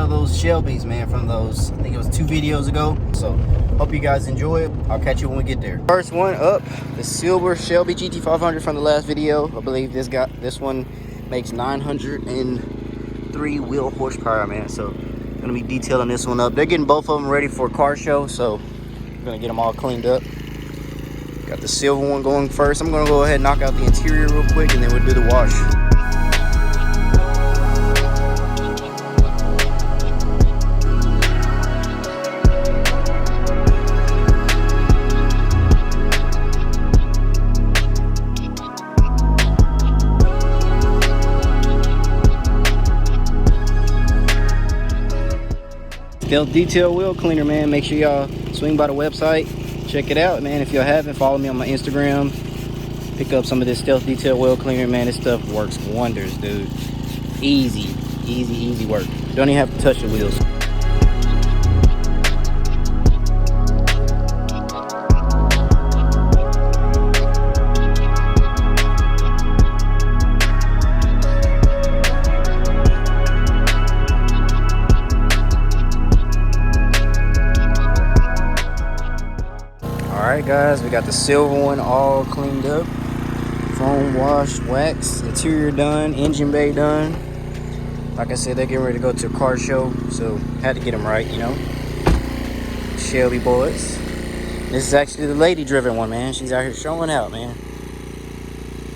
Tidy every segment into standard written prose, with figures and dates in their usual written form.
detail those Shelbys, man, from those, I think it was 2 videos ago. So hope you guys enjoy it. I'll catch you when we get there. First one up, the silver Shelby Gt500 from the last video. I believe this one makes 903 wheel horsepower, man. So gonna be detailing this one up. They're getting both of them ready for a car show, so we're gonna get them all cleaned up. Got the silver one going first. I'm gonna go ahead and knock out the interior real quick, and then we'll do the wash. Stealth Detail Wheel Cleaner, man. Make sure y'all swing by the website, check it out, man. If you haven't, follow me on my Instagram. Pick up some of this Stealth Detail Wheel Cleaner, man. This stuff works wonders, dude. Easy work. Don't even have to touch the wheels. Alright guys, we got the silver one all cleaned up, foam washed, wax, interior done, engine bay done. Like I said, they're getting ready to go to a car show, so had to get them right, you know. Shelby boys. This is actually the lady driven one, man. She's out here showing out, man.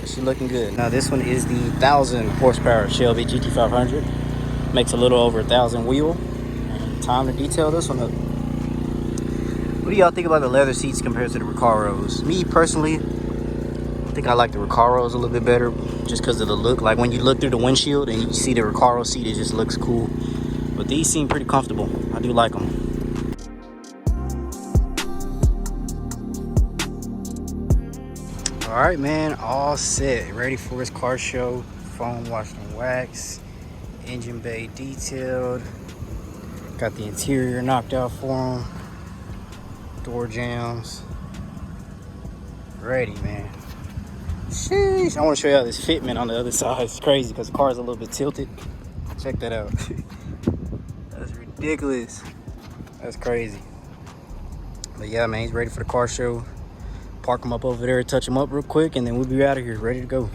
She's looking good. Now this one is the 1,000 horsepower Shelby Gt500. Makes a little over 1,000 wheel. And time to detail this one up. What do y'all think about the leather seats compared to the Recaros? Me personally, I think I like the Recaros a little bit better just because of the look. Like when you look through the windshield and you see the Recaro seat, it just looks cool. But these seem pretty comfortable. I do like them. All right, man, all set. Ready for his car show. Foam washed and wax. Engine bay detailed. Got the interior knocked out for him. Door jams. Ready, man. Sheesh. I want to show y'all this fitment on the other side. It's crazy because the car is a little bit tilted. Check that out. That's ridiculous. That's crazy. But yeah, man, he's ready for the car show. Park him up over there, touch him up real quick, and then we'll be out of here, ready to go.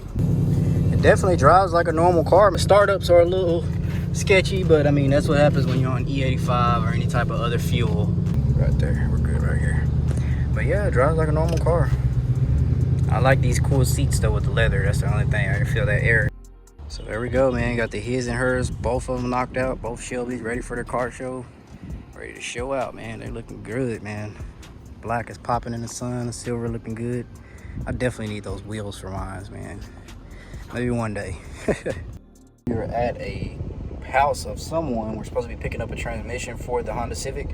It definitely drives like a normal car. Startups are a little sketchy, but I mean, that's what happens when you're on E85 or any type of other fuel. Right there, we're good right here. But yeah, it drives like a normal car. I like these cool seats though with the leather. That's the only thing. I can feel that air. So there we go, man. Got the his and hers, both of them knocked out. Both Shelbys ready for their car show. Ready to show out, man. They're looking good, man. Black is popping in the sun. The silver looking good. I definitely need those wheels for mine, man. Maybe one day. We're at a house of someone. We're supposed to be picking up a transmission for the Honda Civic.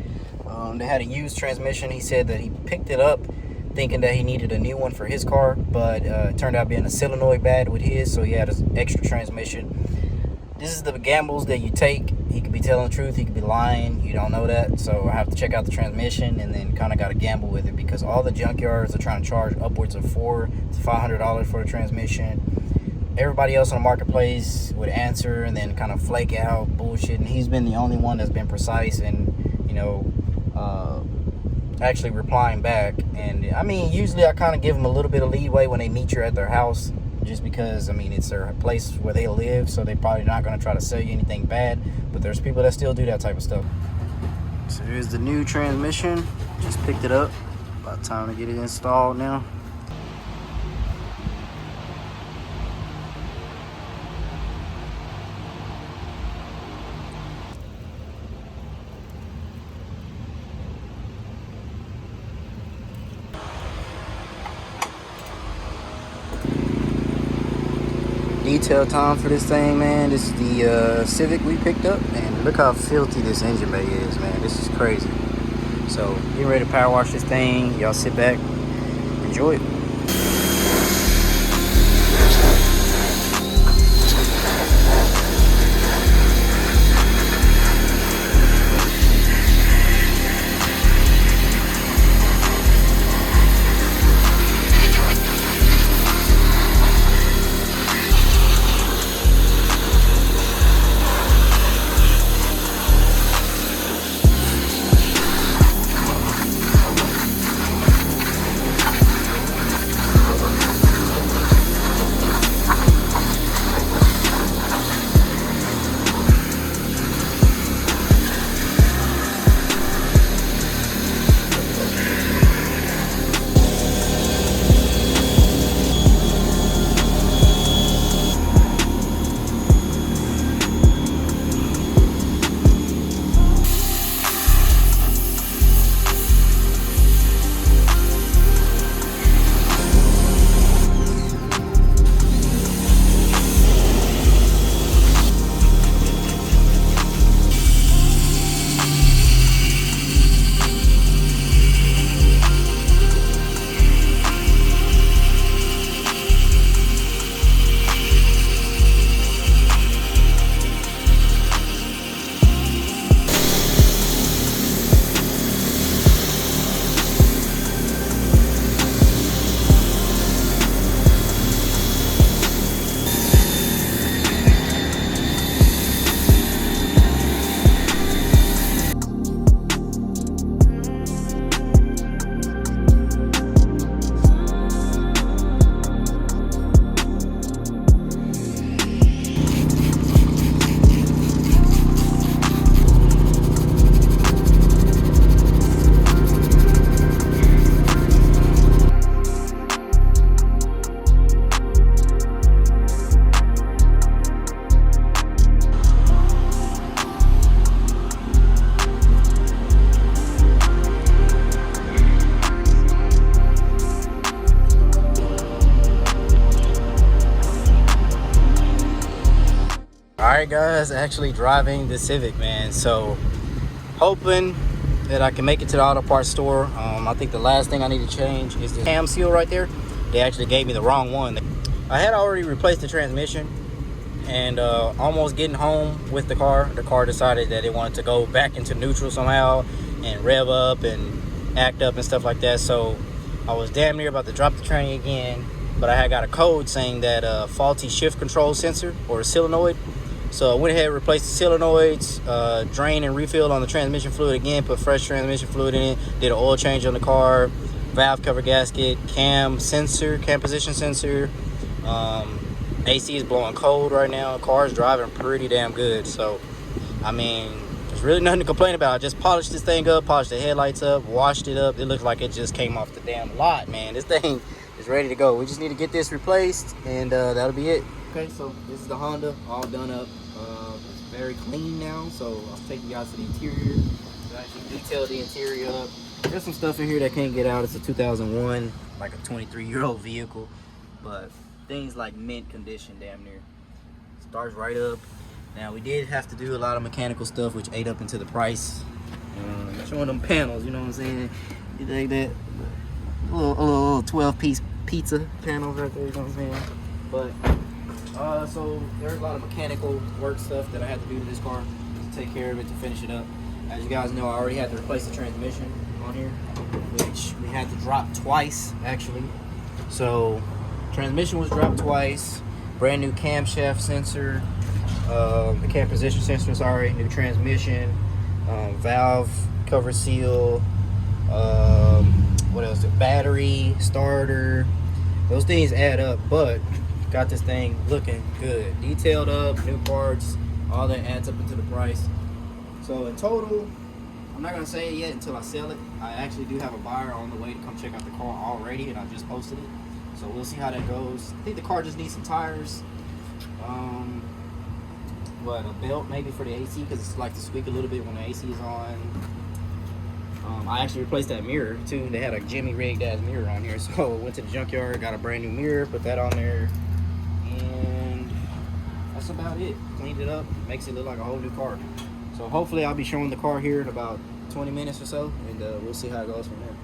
They had a used transmission. He said that he picked it up thinking that he needed a new one for his car, but it turned out being a solenoid bad with his, so he had an extra transmission. This is the gambles that you take. He could be telling the truth, he could be lying, you don't know that. So I have to check out the transmission and then kind of got to gamble with it because all the junkyards are trying to charge upwards of $400 to $500 for the transmission. Everybody else on the marketplace would answer and then kind of flake out bullshit, and he's been the only one that's been precise and, you know, actually replying back. And I mean, usually I kind of give them a little bit of leeway when they meet you at their house, just because I mean it's their place where they live, so they're probably not going to try to sell you anything bad. But there's people that still do that type of stuff. So here's the new transmission. Just picked it up. About time to get it installed now. Detail time for this thing, man. This is the Civic we picked up, and look how filthy this engine bay is, man. This is crazy. So getting ready to power wash this thing. Y'all sit back, enjoy it. Alright guys, actually driving the Civic, man. So hoping that I can make it to the auto parts store. I think the last thing I need to change is the cam seal right there. They actually gave me the wrong one. I had already replaced the transmission, and almost getting home with the car decided that it wanted to go back into neutral somehow and rev up and act up and stuff like that. So I was damn near about to drop the tranny again, but I had got a code saying that faulty shift control sensor or solenoid. So I went ahead and replaced the solenoids, drained and refilled on the transmission fluid again, put fresh transmission fluid in it, did an oil change on the car, valve cover gasket, cam position sensor. AC is blowing cold right now. The car is driving pretty damn good. So, I mean, there's really nothing to complain about. I just polished this thing up, polished the headlights up, washed it up. It looks like it just came off the damn lot, man. This thing is ready to go. We just need to get this replaced, and that'll be it. Okay, so this is the Honda, all done up. It's very clean now, so I'll take you guys to the interior. I actually detailed the interior up. There's some stuff in here that can't get out. It's a 2001, like a 23-year-old vehicle, but things like mint condition damn near. Starts right up. Now we did have to do a lot of mechanical stuff, which ate up into the price. Showing them panels, you know what I'm saying? You think that little 12-piece pizza panels right there, you know what I'm saying? But so there's a lot of mechanical work stuff that I had to do to this car to take care of it, to finish it up. As you guys know, I already had to replace the transmission on here, which we had to drop twice actually. So transmission was dropped twice, brand new camshaft sensor, the cam position sensor, sorry, new transmission, valve cover seal, what else, the battery, starter, those things add up, but got this thing looking good, detailed up, new parts, all that adds up into the price. So in total, I'm not gonna say it yet until I sell it. I actually do have a buyer on the way to come check out the car already, and I just posted it. So we'll see how that goes. I think the car just needs some tires. A belt maybe for the AC, because it's like to squeak a little bit when the AC is on. I actually replaced that mirror too. They had a Jimmy rigged ass mirror on here, so went to the junkyard, got a brand new mirror, put that on there, and that's about it. Cleaned it up, makes it look like a whole new car. So hopefully I'll be showing the car here in about 20 minutes or so, and we'll see how it goes from there.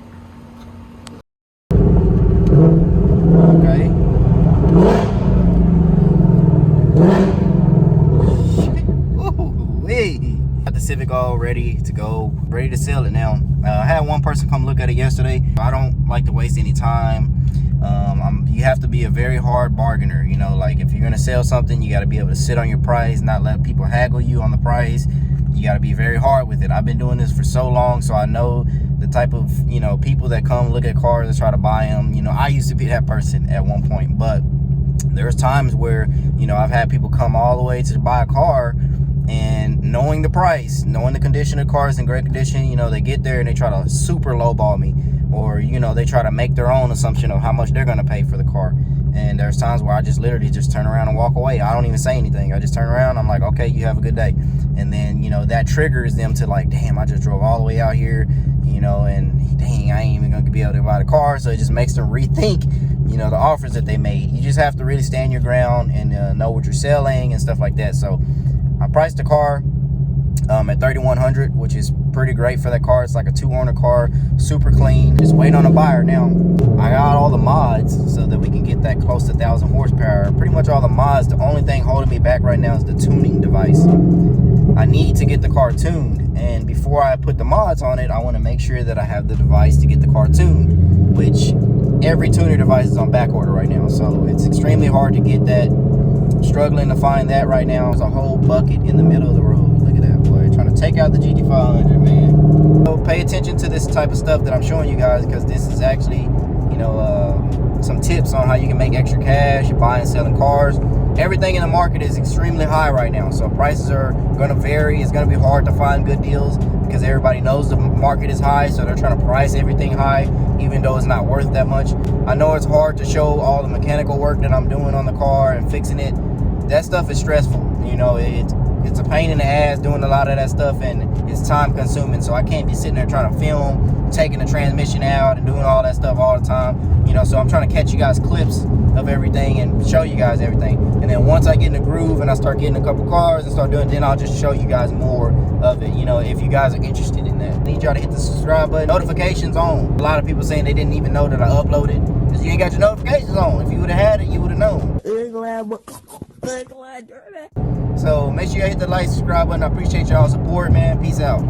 Got the Civic all ready to go, ready to sell it now. I had one person come look at it yesterday. I don't like to waste any time. You have to be a very hard bargainer, you know, like if you're gonna sell something, you got to be able to sit on your price, not let people haggle you on the price. You got to be very hard with it. I've been doing this for so long, so I know the type of, you know, people that come look at cars and try to buy them. You know, I used to be that person at one point, but there's times where, you know, I've had people come all the way to buy a car, and knowing the price, knowing the condition of the car is in great condition, you know, they get there and they try to super lowball me, or, you know, they try to make their own assumption of how much they're going to pay for the car. And there's times where I just literally just turn around and walk away. I don't even say anything. I just turn around. I'm like, okay, you have a good day. And then, you know, that triggers them to like, damn, I just drove all the way out here, you know, and dang, I ain't even going to be able to buy the car. So it just makes them rethink, you know, the offers that they made. You just have to really stand your ground and know what you're selling and stuff like that. So I priced the car at $3,100, which is pretty great for that car. It's like a 2-owner car, super clean. Just waiting on a buyer now. I got all the mods so that we can get that close to 1,000 horsepower. Pretty much all the mods. The only thing holding me back right now is the tuning device. I need to get the car tuned, and before I put the mods on it, I want to make sure that I have the device to get the car tuned, which every tuner device is on back order right now, so it's extremely hard to get that. Struggling to find that right now. There's a whole bucket in the middle of the road. Look at that, boy, trying to take out the Gt500, man. So pay attention to this type of stuff that I'm showing you guys, because this is actually, you know, some tips on how you can make extra cash buying and selling cars. Everything in the market is extremely high right now, so prices are going to vary. It's going to be hard to find good deals because everybody knows the market is high, so they're trying to price everything high even though it's not worth that much. I know it's hard to show all the mechanical work that I'm doing on the car and fixing it. That stuff is stressful, you know. It's a pain in the ass doing a lot of that stuff, and it's time consuming, so I can't be sitting there trying to film taking the transmission out and doing all that stuff all the time, you know. So I'm trying to catch you guys clips of everything and show you guys everything. And then once I get in the groove and I start getting a couple cars and start doing, then I'll just show you guys more of it, you know, if you guys are interested in that. I need y'all to hit the subscribe button, notifications on. A lot of people saying they didn't even know that I uploaded because you ain't got your notifications on. If you would have had it, you would have known. So make sure you hit the like, subscribe button. I appreciate y'all support, man. Peace out.